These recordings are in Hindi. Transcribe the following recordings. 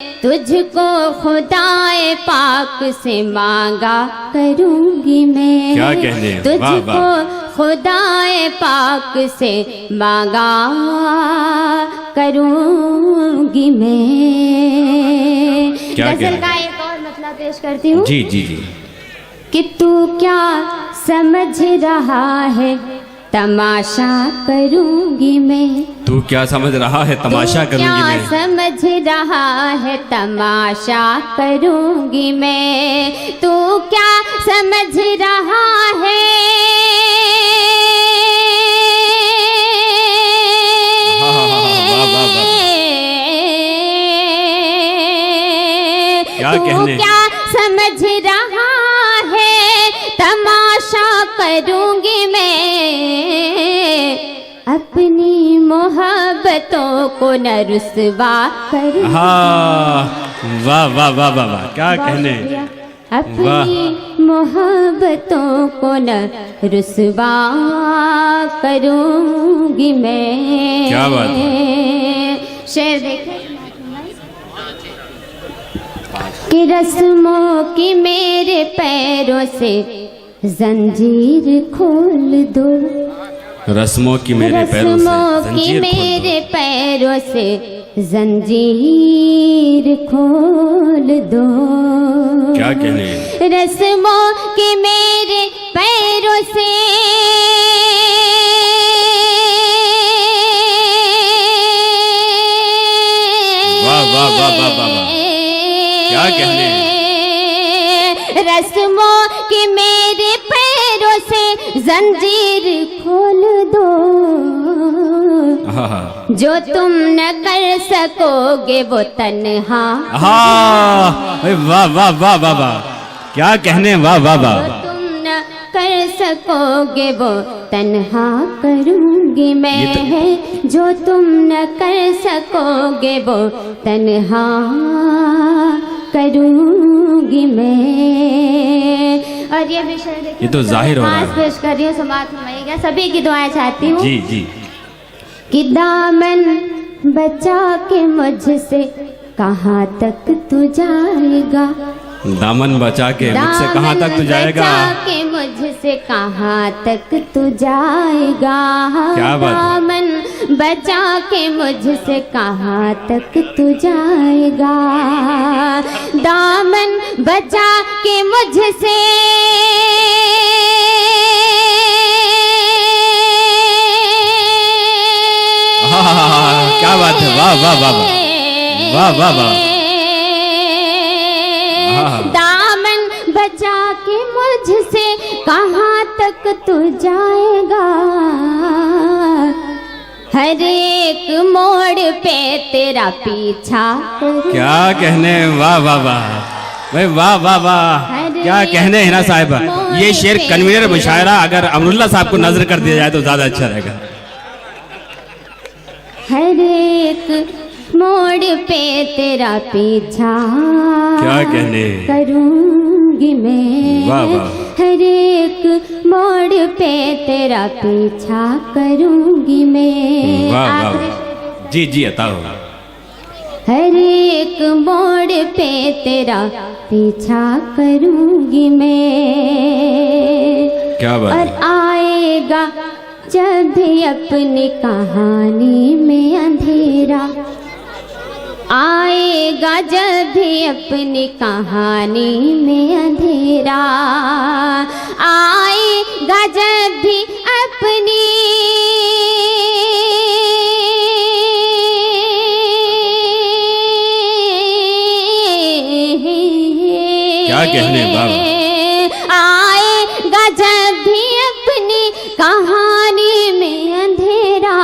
तुझको खुदाए पाक से मांगा करूंगी मैं। क्या कहने, तुझको खुदाए पाक से मांगा करूंगी मैं। क्या गजल का एक और मतलब पेश करती हूँ। जी जी जी। कि तू क्या समझ रहा है तमाशा करूंगी मैं। तू क्या समझ रहा है तमाशा करूंगी मैं। क्या समझ रहा है तमाशा करूंगी मैं। तू क्या समझ रहा है क्या कहने, क्या समझ रहा है तमाशा करूंगी मैं। अपनी मोहब्बतों को न रुसवा कर। हाँ वाह वाह वाह वाह वाह, क्या कहने। अपनी मोहब्बतों को न रुसवा करूंगी मैं। क्या बात है। शेर देखे कि रस्मों की मेरे पैरों से जंजीर खोल दो। रस्मों की मेरे पैरों से की मेरे पैरों से जंजीर खोल दो। क्या कहने। रस्मों के मेरे पैरों से वाह वाह वाह वाह वाह वाह, क्या कहने। रस्मों के मेरे पैरों से जंजीर खोल दो। जो तुम न कर सकोगे वो तन्हा। हाँ वाह वाह वाह वाह वाह, क्या कहने। वाह वाह वाह, तुम न कर सकोगे वो तन्हा करूंगी मैं। जो तुम न कर सकोगे वो तन्हा करूंगी मैं। और ये विषय ये तो जाहिर हो रहा है। पेश कर रही हूँ, समाप्त होगा। सभी की दुआएं चाहती हूँ। जी जी। कि दामन बचा के मुझसे कहाँ तक तू जाएगा। दामन बचा के मुझसे कहाँ तक तू जाएगा। बचा के मुझसे कहाँ तक तू जाएगा। क्या बात। दामन बचा के मुझसे कहाँ तक तू जाएगा। दामन बचा के मुझसे क्या बात है। वाह वाह वाह वाह वाह वाह वाह। दामन बचा के मुझसे कहाँ तक तू जाएगा। हर एक मोड़ पे तेरा पीछा करूं। क्या कहने। वाह वाह वाह भाई, वाह वाह वाह, क्या कहने हिना साहिबा। ये शेर कन्वीनर मुशायरा अगर अमरुल्ला साहब को नजर कर दिया जाए तो ज्यादा अच्छा रहेगा। हर एक मोड़ पे तेरा पीछा क्या कहने। करूंगी मैं। वाह वाह। हर एक मोड़ पे तेरा पीछा करूंगी मैं। वाह वाह। जी जी अता हो। हर एक मोड़ पे तेरा पीछा करूंगी मैं। क्या बात। और आएगा जब भी अपनी कहानी में अंधेरा। आएगा जब भी अपनी कहानी में अंधेरा। आएगा जब भी अपनी क्या कहने। बाबा आएगा जब भी अपनी कहानी में अंधेरा।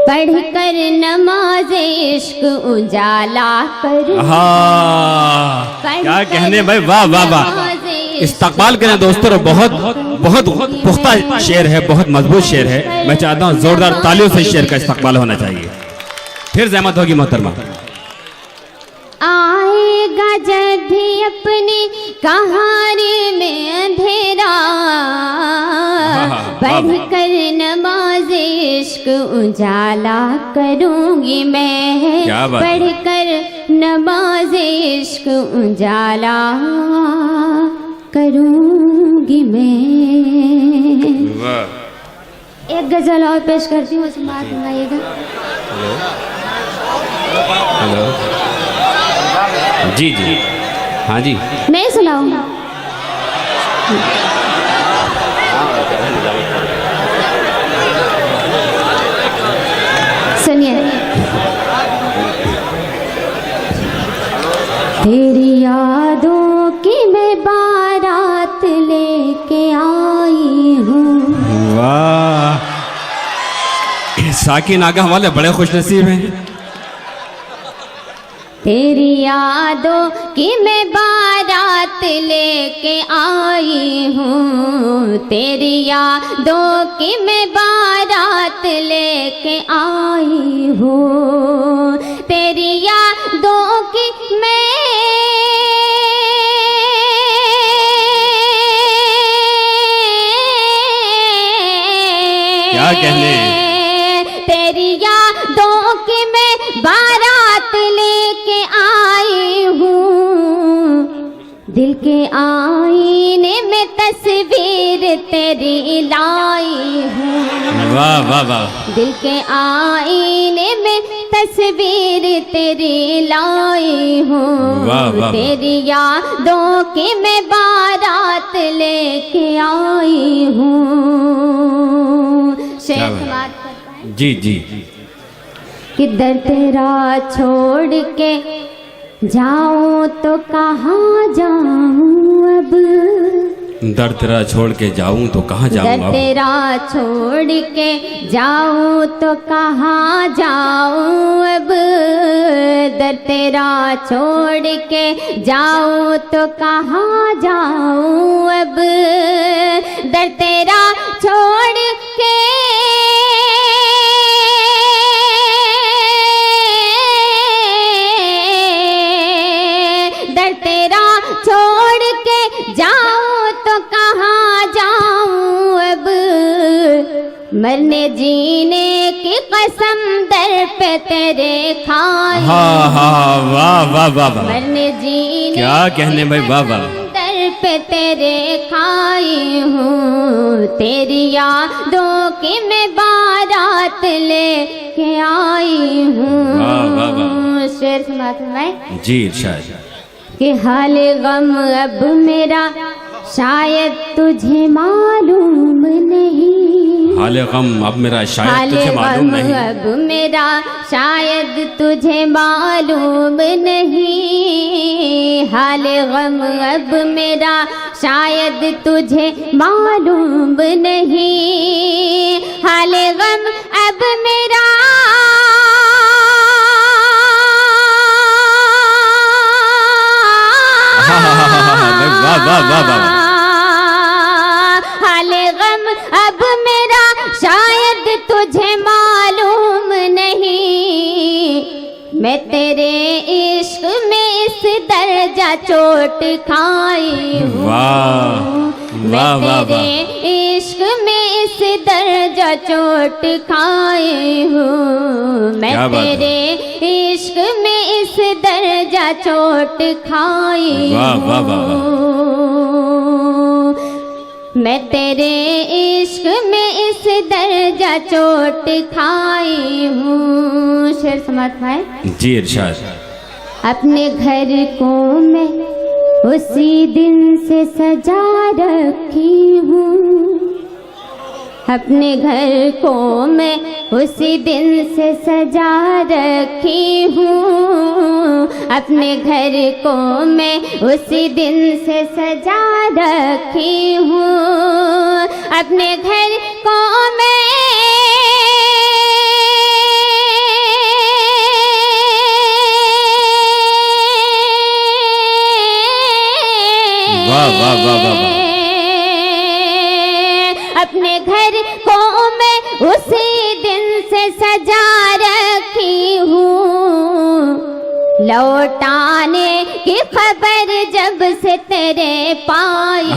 पढ़कर नमाज इश्क उजाला करूं। हाँ क्या कहने भाई। वाह वाह वाह, इस्तकबाल करें दोस्तों। बहुत बहुत पुख्ता शेर है, बहुत मजबूत शेर है। मैं चाहता हूँ जोरदार तालियों से इस शेर का इस्तकबाल होना चाहिए। फिर जहमत होगी मोहतरमा। आएगा जब भी अपनी कहानी में अंधेरा, बढ़कर नमाज इश्क उजाला करूंगी मैं, बढ़कर नमाज इश्क उजाला करूंगी मैं। एक गजल और पेश करती हूँ, उसमें बात सुनाइएगा। हेलो जी जी हाँ जी, मैं सुनाऊँ? सुनिए। तेरी यादों की मैं बारात लेके आई हूँ। वाह, साकिन आगा वाले बड़े खुशनसीब हैं। तेरी यादों की मैं बारात लेके आई हूँ, तेरी यादों की मैं बारात लेके आई हूँ, तेरी यादों की मैं क्या कहने, तेरी यादों की मैं बारात लेके आई हूँ, दिल के आईने में तस्वीर तेरी लाई हूँ। वाह वाह वाह, दिल के आईने में तस्वीर तेरी लाई हूँ, वाह वाह, तेरी यादों की मैं बारात लेके आई हूँ। शेर समाप्त करता है। जी जी। कि दर तेरा छोड़ के जाऊं तो कहाँ जाऊं अब, दर तेरा छोड़ के जाऊं तो कहाँ जाऊं दर अब, तेरा छोड़ के जाऊं तो कहाँ जाऊं अब, दर तेरा छोड़ के जाऊं तो कहाँ जाऊं अब, दर तेरा छोड़ के छोड़ के जाऊं तो कहाँ जाऊं अब, मरने जीने की कसम दर पे तेरे खाई। हाँ हाँ वाह वाह वाह वाह, मरने जीने क्या कहने भाई, वाह वाह, दर पे तेरे खाई हूँ, तेरी यादों की मैं बारात लेके आई हूँ। वाह वाह वाह, शेर सुनाते हैं जी इरशाद। कि हाल गम अब मेरा शायद तुझे मालूम नहीं, हाल गम अब मेरा शायद तुझे मालूम नहीं, अब मेरा शायद तुझे मालूम नहीं, हाल गम अब मेरा शायद तुझे मालूम नहीं, हाल गम अब मेरा वाह वाह वाह वाह, हाल गम अब मेरा शायद तुझे मालूम नहीं, मैं तेरे इश्क में इस दर्जा चोट खाई हूँ, वाह वाह वाह, तेरे इश्क में इस दर्जा चोट खाई हूँ, मैं तेरे इश्क में इस दर्जा चोट खाई हूँ, मैं तेरे इश्क में इस दर्जा चोट खाई हूँ। शेर समाप्त है जी इरशाद। अपने घर को मैं उसी दिन से सजा रखी हूँ, अपने घर को मैं उसी दिन से सजा रखी हूँ, अपने घर को मैं उसी दिन से सजा रखी हूँ, अपने घर को मैं वाह वाह वाह वाह, अपने घर को मैं उसी दिन से सजा रखी हूँ, लौटाने कि खबर जब से तेरे पाई।